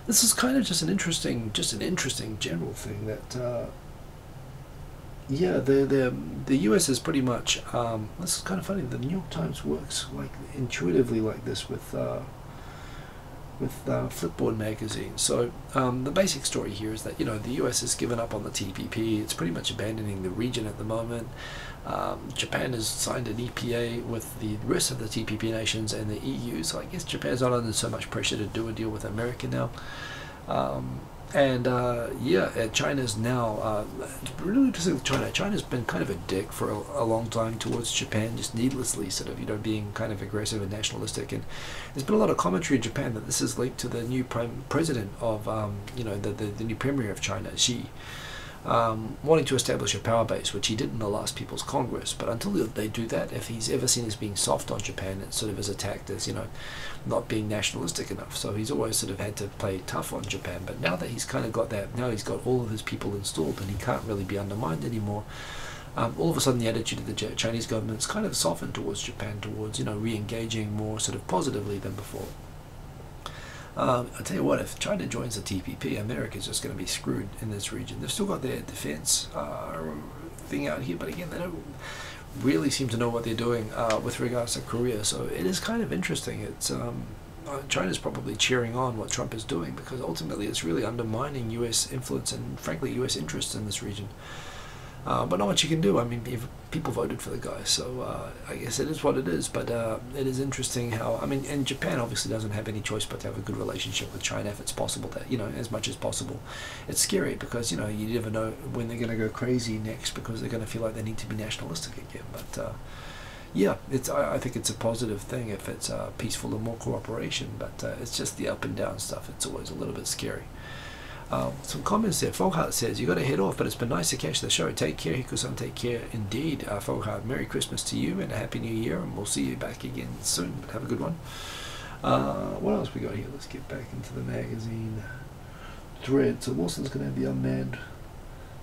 This is kind of just an interesting general thing that yeah, the US is pretty much this is kind of funny. The New York Times works like intuitively like this with Flipboard magazine. So the basic story here is that the US has given up on the TPP. It's pretty much abandoning the region at the moment. Japan has signed an EPA with the rest of the TPP nations and the EU, so I guess Japan's not under so much pressure to do a deal with America now. Yeah, China's now really interesting with China. China's been kind of a dick for a long time towards Japan, just needlessly sort of being kind of aggressive and nationalistic. And there's been a lot of commentary in Japan that this is linked to the new president of the new premier of China, Xi, wanting to establish a power base, which he did in the last People's Congress. But until they do that, if he's ever seen as being soft on Japan, it sort of is attacked as not being nationalistic enough. So he's always sort of had to play tough on Japan. But now that he's kind of got that, now he's got all of his people installed, and he can't really be undermined anymore. All of a sudden, the attitude of the Chinese government's kind of softened towards Japan, towards re-engaging more sort of positively than before. I'll tell you what, if China joins the TPP, America's just going to be screwed in this region. They've still got their defense thing out here, but again, they don't really seem to know what they're doing with regards to Korea. So it is kind of interesting. It's China's probably cheering on what Trump is doing, because ultimately it's really undermining US influence and, frankly, US interests in this region. But not much you can do. I mean, people voted for the guy, so I guess it is what it is. But it is interesting how, and Japan obviously doesn't have any choice but to have a good relationship with China if it's possible, that as much as possible. It's scary because you never know when they're going to go crazy next, because they're going to feel like they need to be nationalistic again. But yeah, I think it's a positive thing if it's peaceful and more cooperation. But it's just the up and down stuff. It's always a little bit scary. Some comments there. Foghart says, you got to head off, but it's been nice to catch the show. Take care, Hiko-san. Take care indeed. Foghart, Merry Christmas to you and a Happy New Year, and we'll see you back again soon. But have a good one. What else we got here? Let's get back into the magazine thread. So Wilson's going to have the unmanned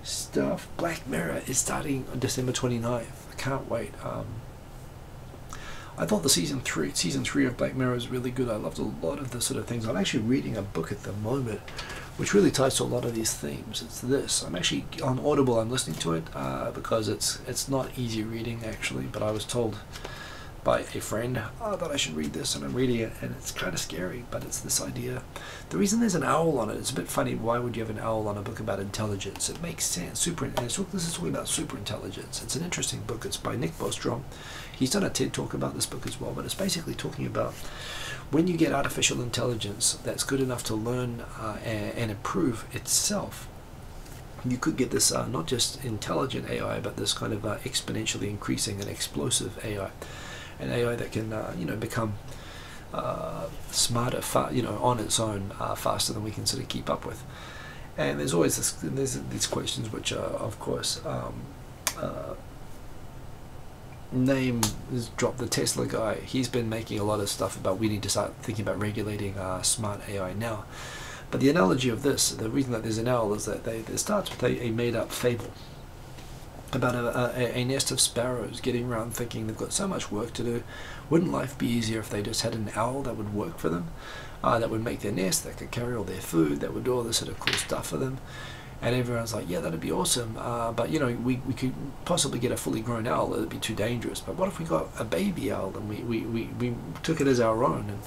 stuff. Black Mirror is starting on December 29th. I can't wait. I thought the season 3 of Black Mirror is really good. I loved a lot of the sort of things. I'm actually reading a book at the moment which really ties to a lot of these themes. It's this. I'm actually on Audible. I'm listening to it because it's not easy reading actually, but I was told by a friend that I should read this, and I'm reading it, and it's kind of scary, but it's this idea. The reason there's an owl on it, it's a bit funny. Why would you have an owl on a book about intelligence? It makes sense. This is talking about super intelligence. It's an interesting book. It's by Nick Bostrom. He's done a TED talk about this book as well, but it's basically talking about when you get artificial intelligence that's good enough to learn and improve itself, you could get this not just intelligent AI, but this kind of exponentially increasing and explosive AI, an AI that can become smarter, on its own, faster than we can sort of keep up with. And there's always these questions which are, of course, name is dropped the Tesla guy. He's been making a lot of stuff about we need to start thinking about regulating smart AI now. But the analogy of this, the reason that there's an owl, is that it starts with a made-up fable. about a nest of sparrows getting around thinking they've got so much work to do. Wouldn't life be easier if they just had an owl that would work for them, that would make their nest, that could carry all their food, that would do all this sort of cool stuff for them? And everyone's like, yeah, that'd be awesome, but you know, we could possibly get a fully grown owl. It'd be too dangerous. But what if we got a baby owl and we took it as our own? And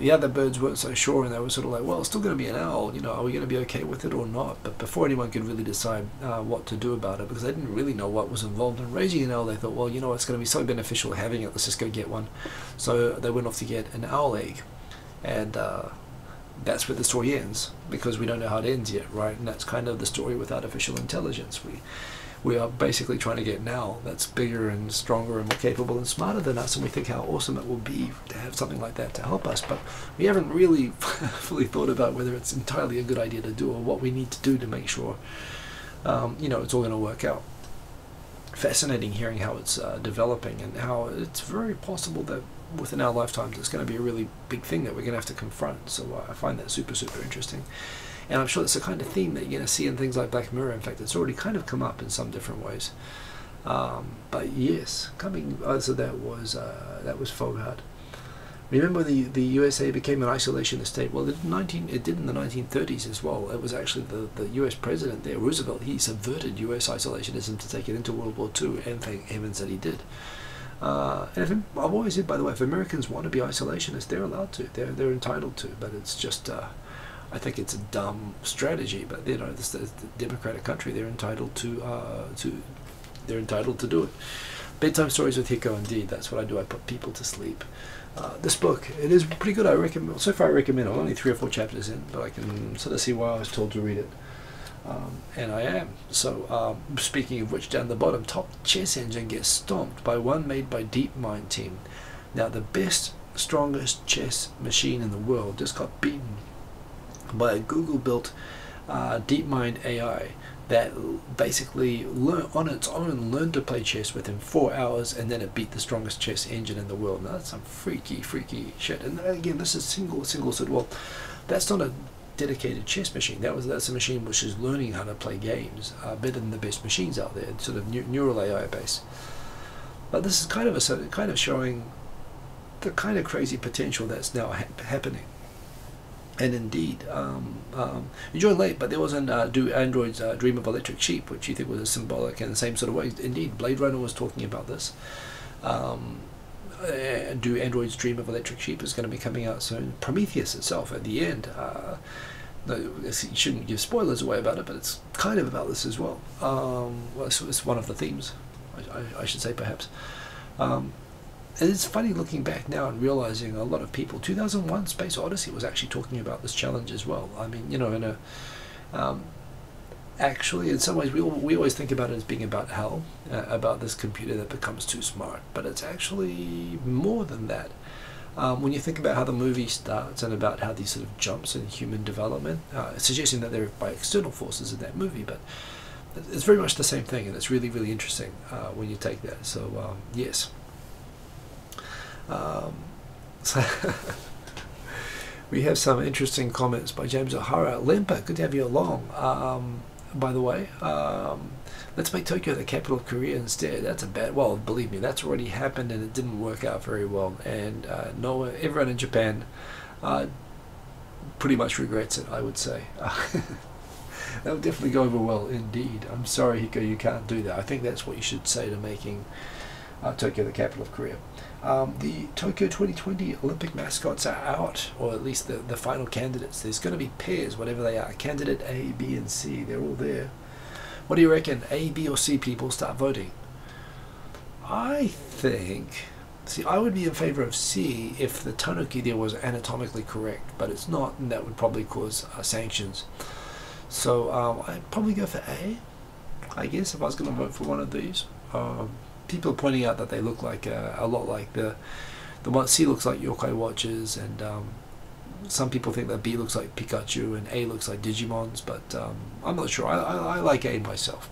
the other birds weren't so sure, and they were sort of like, well, it's still going to be an owl, you know, are we going to be okay with it or not? But before anyone could really decide what to do about it, because they didn't really know what was involved in raising an owl, they thought, well, you know, it's going to be so beneficial having it, let's just go get one. So they went off to get an owl egg, and that's where the story ends, because we don't know how it ends yet, right? And that's kind of the story with artificial intelligence. We are basically trying to get an owl that's bigger and stronger and more capable and smarter than us, and we think how awesome it will be to have something like that to help us, but we haven't really fully thought about whether it's entirely a good idea to do or what we need to do to make sure you know, it's all going to work out. Fascinating hearing how it's developing, and how it's very possible that within our lifetimes it's going to be a really big thing that we're going to have to confront. So I find that super interesting, and I'm sure it's the kind of theme that you're going to see in things like Black Mirror. In fact, it's already kind of come up in some different ways. But yes, so that was Foghat. Remember the USA became an isolationist state? Well, it did in the 1930s as well. It was actually the US president there, Roosevelt. He subverted US isolationism to take it into World War II, and thank heavens that he did. And I've always said, by the way, if Americans want to be isolationists, they're allowed to. They're entitled to. But it's just, I think it's a dumb strategy. But you know, this is the democratic country. They're entitled to do it. Bedtime stories with Hiko, indeed. That's what I do. I put people to sleep. This book, it is pretty good. I recommend. So far, I recommend. I'm only 3 or 4 chapters in, but I can sort of see why I was told to read it. And I am. So, speaking of which, down the bottom, top chess engine gets stomped by one made by DeepMind team. Now, the best, strongest chess machine in the world just got beaten by a Google-built DeepMind AI that basically on its own learned to play chess within 4 hours, and then it beat the strongest chess engine in the world. Now, that's some freaky shit. And again, this is single said, well, that's not a dedicated chess machine. That's a machine which is learning how to play games better than the best machines out there, sort of neural AI based. But this is kind of showing the kind of crazy potential that's now happening. And indeed, you joined late, but there was Do Androids Dream of Electric Sheep, which you think was symbolic in the same sort of way. Indeed, Blade Runner was talking about this. Do Androids Dream of Electric Sheep is going to be coming out soon. Prometheus itself, at the end, you shouldn't give spoilers away about it, but it's kind of about this as well. Well, it's one of the themes, I should say, perhaps. And it's funny looking back now and realizing a lot of people, 2001 Space Odyssey was actually talking about this challenge as well. I mean, you know, actually, in some ways, we always think about it as being about hell, about this computer that becomes too smart, but it's actually more than that. When you think about how the movie starts and about how these sort of jumps in human development, suggesting that they're by external forces in that movie, but it's very much the same thing, and it's really interesting when you take that. So, yes. So we have some interesting comments by James O'Hara. Lempa, good to have you along. By the way, let's make Tokyo the capital of Korea instead. That's a bad, well, believe me, that's already happened and it didn't work out very well. And everyone in Japan pretty much regrets it, I would say. That would definitely go over well indeed. I'm sorry, Hiko, you can't do that. I think that's what you should say to making Tokyo the capital of Korea. The Tokyo 2020 Olympic mascots are out, or at least the final candidates. There's going to be pairs, whatever they are. Candidate A, B, and C. They're all there. What do you reckon? A, B, or C people start voting? I think... See, I would be in favor of C if the tanuki there was anatomically correct, but it's not, and that would probably cause sanctions. So I'd probably go for A, I guess, if I was going to vote for one of these. People are pointing out that they look like a lot like the one. C looks like yokai watches, and some people think that B looks like Pikachu and A looks like Digimons, but I'm not sure. I like A myself.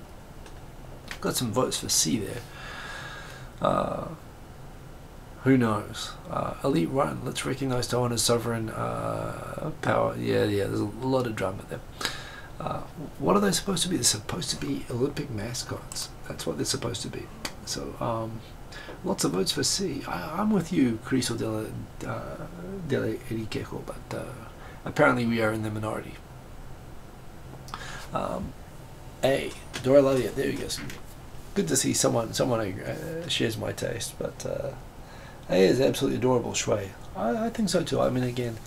Got some votes for C there. Who knows? Elite Run. Let's recognize Taiwan as sovereign power. Yeah. There's a lot of drama there. What are they supposed to be? They're supposed to be Olympic mascots. That's what they're supposed to be. So lots of votes for C. I'm with you, Criso delle Eriquejo, but apparently we are in the minority. A. Dora Lavia, there you go. Good to see someone shares my taste, but A is absolutely adorable, Shui. I think so too. I mean, again,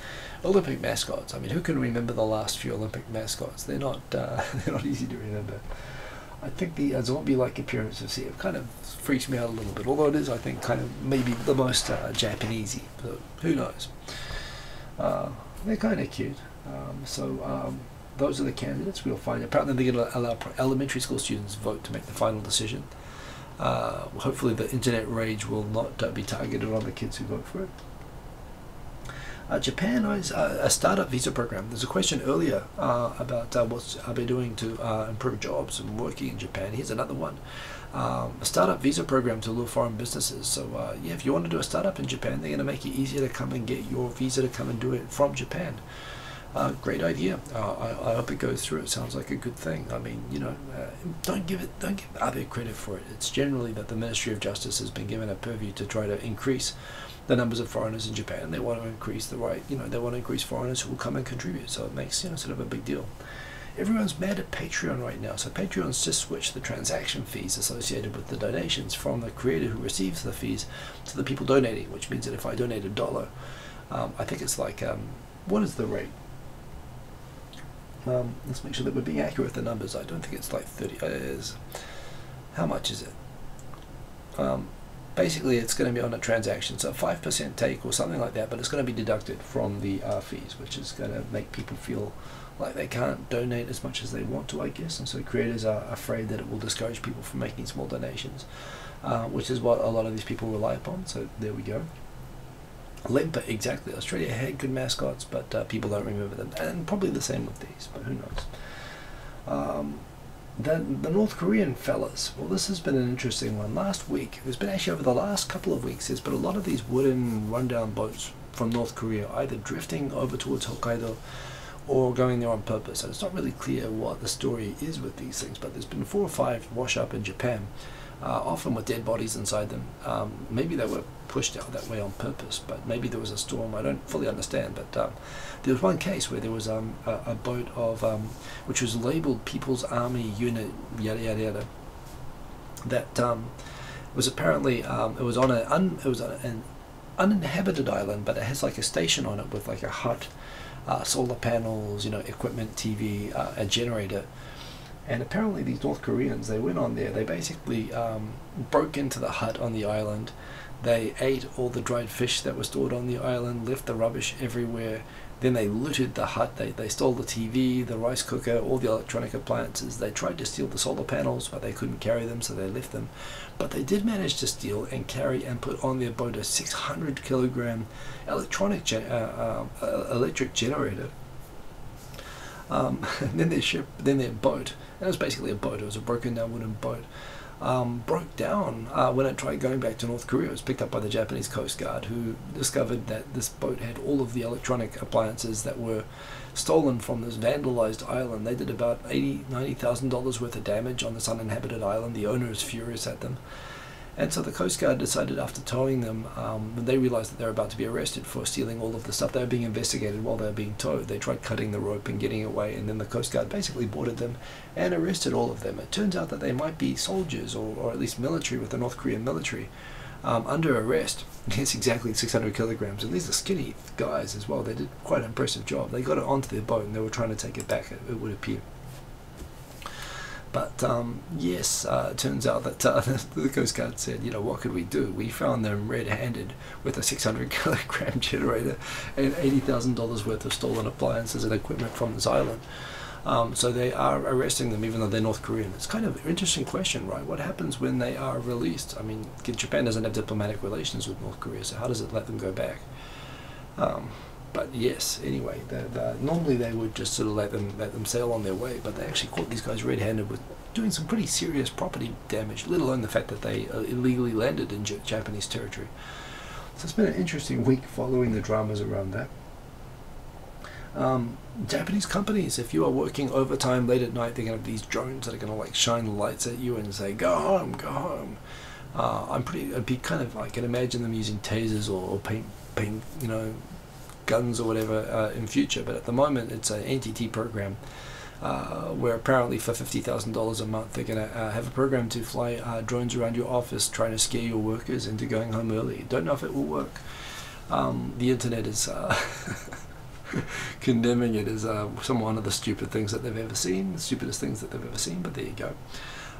Olympic mascots. I mean, who can remember the last few Olympic mascots? They're not they're not easy to remember. I think the zombie-like appearance of C kind of freaks me out a little bit, although it is, I think, kind of maybe the most Japanesey. So who knows? They're kind of cute. Those are the candidates. We'll find. Apparently, they're going to allow elementary school students vote to make the final decision. Hopefully, the internet rage will not be targeted on the kids who vote for it. Japan has a startup visa program. There's a question earlier about what's Abe doing to improve jobs and working in Japan. Here's another one. A startup visa program to lure foreign businesses. So yeah, if you want to do a startup in Japan, they're going to make it easier to come and get your visa to come and do it from Japan. Great idea. I hope it goes through. It sounds like a good thing. I mean, you know, don't give Abe credit for it. It's generally that the Ministry of Justice has been given a purview to try to increase the numbers of foreigners in Japan. They want to increase they want to increase foreigners who will come and contribute. So it makes, sort of a big deal. Everyone's mad at Patreon right now. So Patreon's just switched the transaction fees associated with the donations from the creator who receives the fees to the people donating, which means that if I donate $1, I think it's like, what is the rate? Let's make sure that we're being accurate with the numbers. I don't think it's like 30. How much is it? Basically, it's going to be on a transaction, so 5% take or something like that, but it's going to be deducted from the fees, which is going to make people feel like they can't donate as much as they want to, I guess, and so creators are afraid that it will discourage people from making small donations, which is what a lot of these people rely upon, so there we go. Lempa, exactly. Australia had good mascots, but people don't remember them, and probably the same with these, but who knows. The North Korean fellas, well, this has been an interesting one. Last week, there's been actually over the last couple of weeks, there's been a lot of these wooden rundown boats from North Korea either drifting over towards Hokkaido or going there on purpose. And it's not really clear what the story is with these things, but there's been 4 or 5 wash up in Japan, often with dead bodies inside them. Maybe they were pushed out that way on purpose, but maybe there was a storm. I don't fully understand, but there was one case where there was a boat of which was labeled People's Army Unit yada yada yada, that was apparently it was on an uninhabited island, but it has like a station on it with like a hut, solar panels, equipment, TV, a generator. And apparently these North Koreans, they went on there, they basically broke into the hut on the island. They ate all the dried fish that were stored on the island, left the rubbish everywhere. Then they looted the hut. They stole the TV, the rice cooker, all the electronic appliances. They tried to steal the solar panels, but they couldn't carry them, so they left them. But they did manage to steal and carry and put on their boat a 600-kilogram electric generator. Then their boat, and it was basically a boat, it was a broken down wooden boat, broke down when it tried going back to North Korea. It was picked up by the Japanese Coast Guard, who discovered that this boat had all of the electronic appliances that were stolen from this vandalized island. They did about $90,000 worth of damage on this uninhabited island. The owner is furious at them. And so the Coast Guard decided, after towing them, when they realized that they were about to be arrested for stealing all of the stuff, they were being investigated while they were being towed. They tried cutting the rope and getting away, and then the Coast Guard basically boarded them and arrested all of them. It turns out that they might be soldiers, or at least military, with the North Korean military, under arrest. Yes, exactly, 600 kilograms. And these are skinny guys as well. They did quite an impressive job. They got it onto their boat, and they were trying to take it back, it would appear. But yes, it turns out that the Coast Guard said, what could we do? We found them red-handed with a 600-kilogram generator and $80,000 worth of stolen appliances and equipment from this island. So they are arresting them, even though they're North Korean. It's kind of an interesting question, right? What happens when they are released? I mean, Japan doesn't have diplomatic relations with North Korea, so how does it let them go back? But yes, anyway, normally they would just sort of let them sail on their way, but they actually caught these guys red-handed with doing some pretty serious property damage, let alone the fact that they illegally landed in Japanese territory. So it's been an interesting week following the dramas around that. Japanese companies, if you are working overtime late at night, they're going to have these drones that are going to like shine lights at you and say, go home, go home. I'd be kind of, I can imagine them using tasers or paint, you know, guns or whatever in future. But at the moment, it's an NTT program where apparently for $50,000 a month, they're going to have a program to fly drones around your office, trying to scare your workers into going home early. Don't know if it will work. The internet is condemning it as one of the stupid things that they've ever seen, the stupidest things that they've ever seen, but there you go.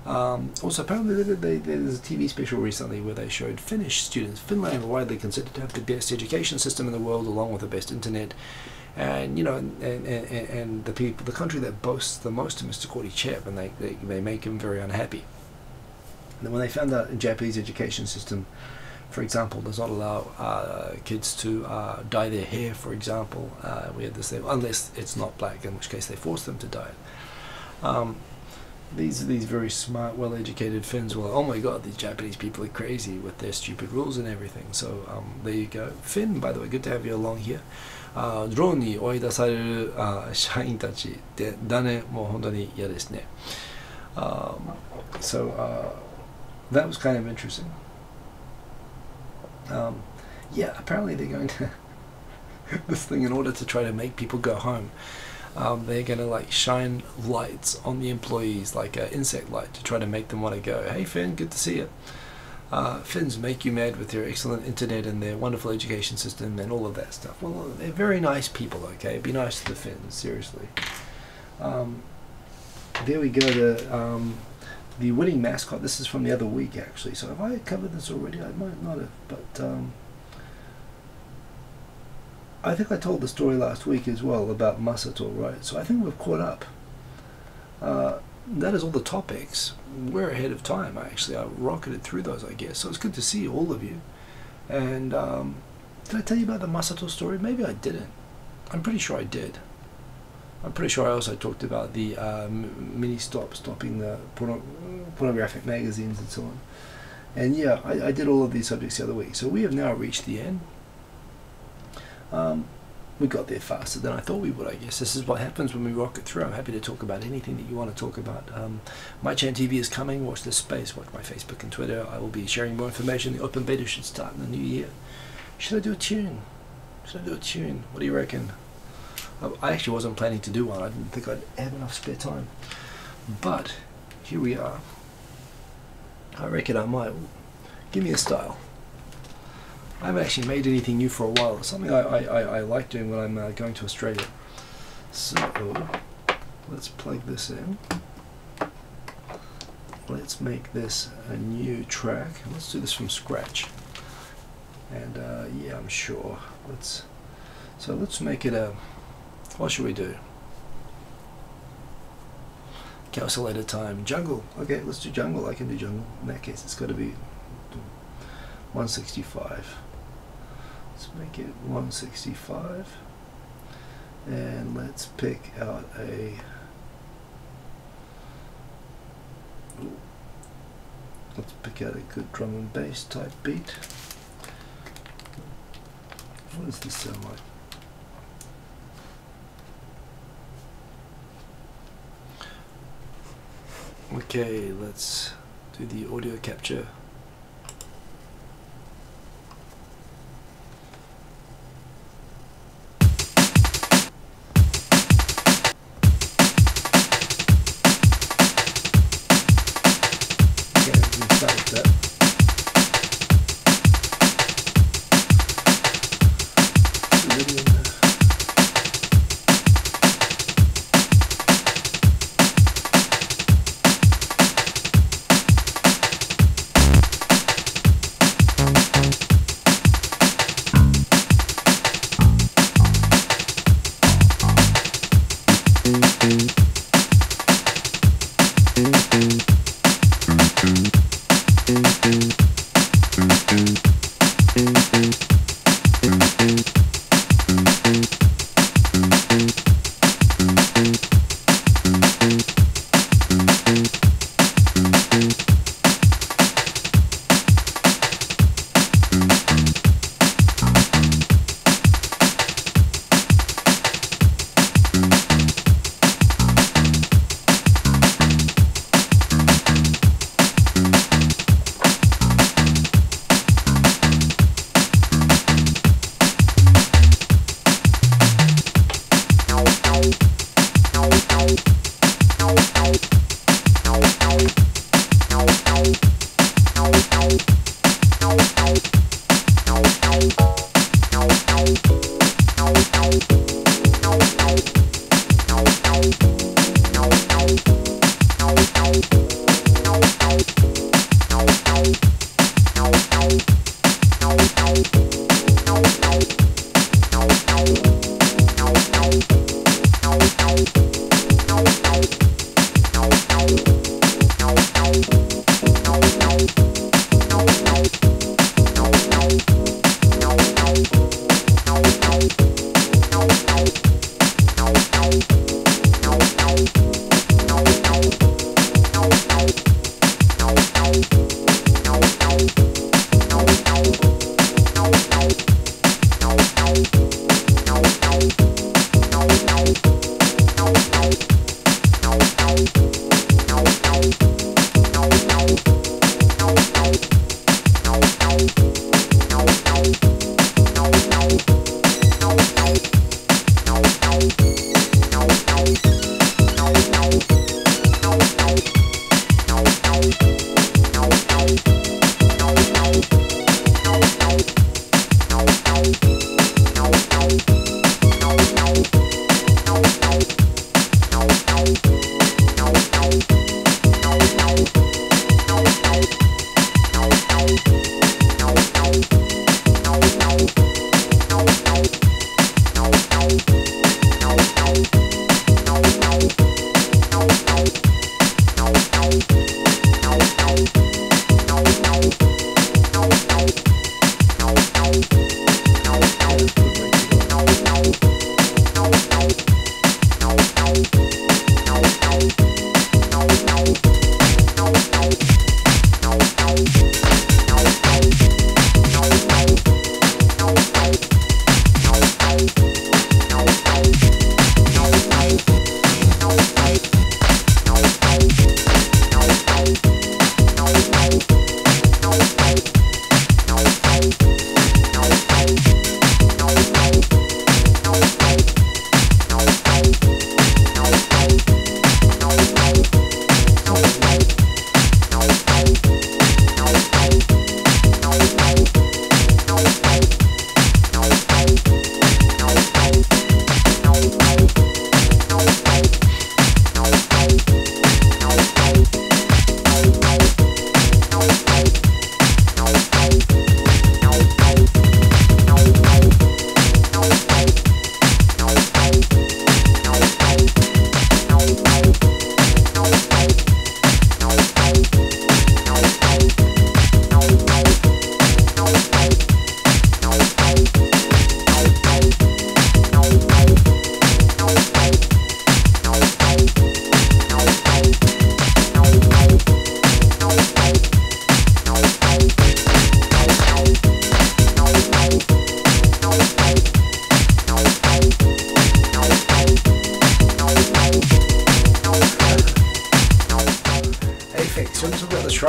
Also, apparently there's a TV special recently where they showed Finnish students. Finland are widely considered to have the best education system in the world, along with the best internet. And you know, and the country that boasts the most of Mr. Kordychev, and they make him very unhappy. And then when they found out the Japanese education system, for example, does not allow kids to dye their hair, for example. We had this thing, unless it's not black, in which case they force them to dye it. These very smart, well-educated Finns were, oh my god, these Japanese people are crazy with their stupid rules and everything. So there you go. Finn, by the way, good to have you along here. ドローンに追い出される社員たちでだね、もう本当に嫌ですね。So that was kind of interesting. Yeah, apparently they're going to this thing in order to try to make people go home. They're going to like shine lights on the employees, like an insect light, to try to make them want to go. Hey Finn, good to see you. Finns make you mad with their excellent internet and their wonderful education system and all of that stuff. Well, they're very nice people, okay? Be nice to the Finns, seriously. There we go, the winning mascot. This is from the other week, actually. So have I covered this already? I might not have, but I think I told the story last week as well about Masato, right? So I think we've caught up. That is all the topics. We're ahead of time, actually. I rocketed through those, I guess. So it's good to see all of you. And did I tell you about the Masato story? Maybe I didn't. I'm pretty sure I did. I'm pretty sure I also talked about the stopping the pornographic magazines and so on. And yeah, I did all of these subjects the other week. So we have now reached the end. We got there faster than I thought we would, I guess. This is what happens when we rocket through. I'm happy to talk about anything that you want to talk about. My Chan TV is coming. Watch this space. Watch my Facebook and Twitter. I will be sharing more information. The open beta should start in the new year. Should I do a tune? Should I do a tune? What do you reckon? I actually wasn't planning to do one. I didn't think I'd have enough spare time. But here we are. I reckon I might. Give me a style. I haven't actually made anything new for a while. It's something I like doing when I'm going to Australia. So let's plug this in. Let's make this a new track. Let's do this from scratch. And yeah, I'm sure. Let's make it a. What should we do? Calculated time. Jungle. Okay, let's do jungle. I can do jungle. In that case, it's got to be 165. Let's make it 165. And let's pick out a. Let's pick out a good drum and bass type beat. What does this sound like? Okay, let's do the audio capture. Okay, we can start with that.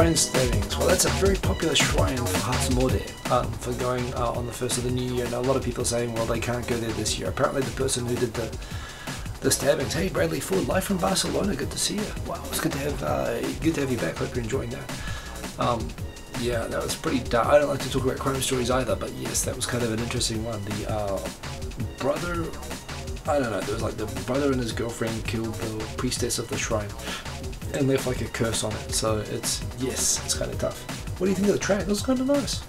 Shrine stabbings. Well, that's a very popular shrine for Hatsumode, for going on the 1st of the new year. And a lot of people are saying, well, they can't go there this year. Apparently the person who did the stabbings, hey Bradley Ford, live from Barcelona, good to see you. Wow, it's good to have you back. Hope you're enjoying that. Yeah, that was pretty dark. I don't like to talk about crime stories either, but yes, that was kind of an interesting one. The brother, I don't know, there was like the brother and his girlfriend killed the priestess of the shrine and left like a curse on it. So it's, yes, it's kind of tough. What do you think of the track? It was kind of nice.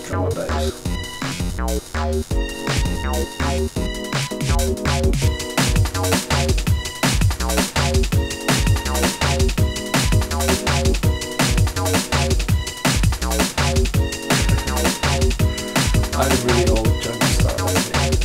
Drum and bass. I'm really old jungle style, I think.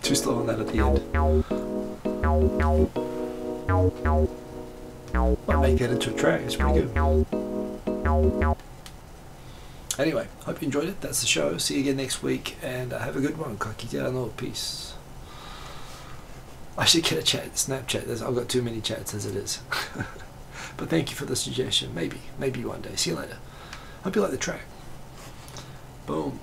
Too slow on that at the end. Might make it into a track, it's pretty good. Anyway, hope you enjoyed it. That's the show. See you again next week, and have a good one. Peace. I should get a chat, Snapchat. I've got too many chats as it is. But thank you for the suggestion. Maybe one day. See you later. Hope you like the track. Boom.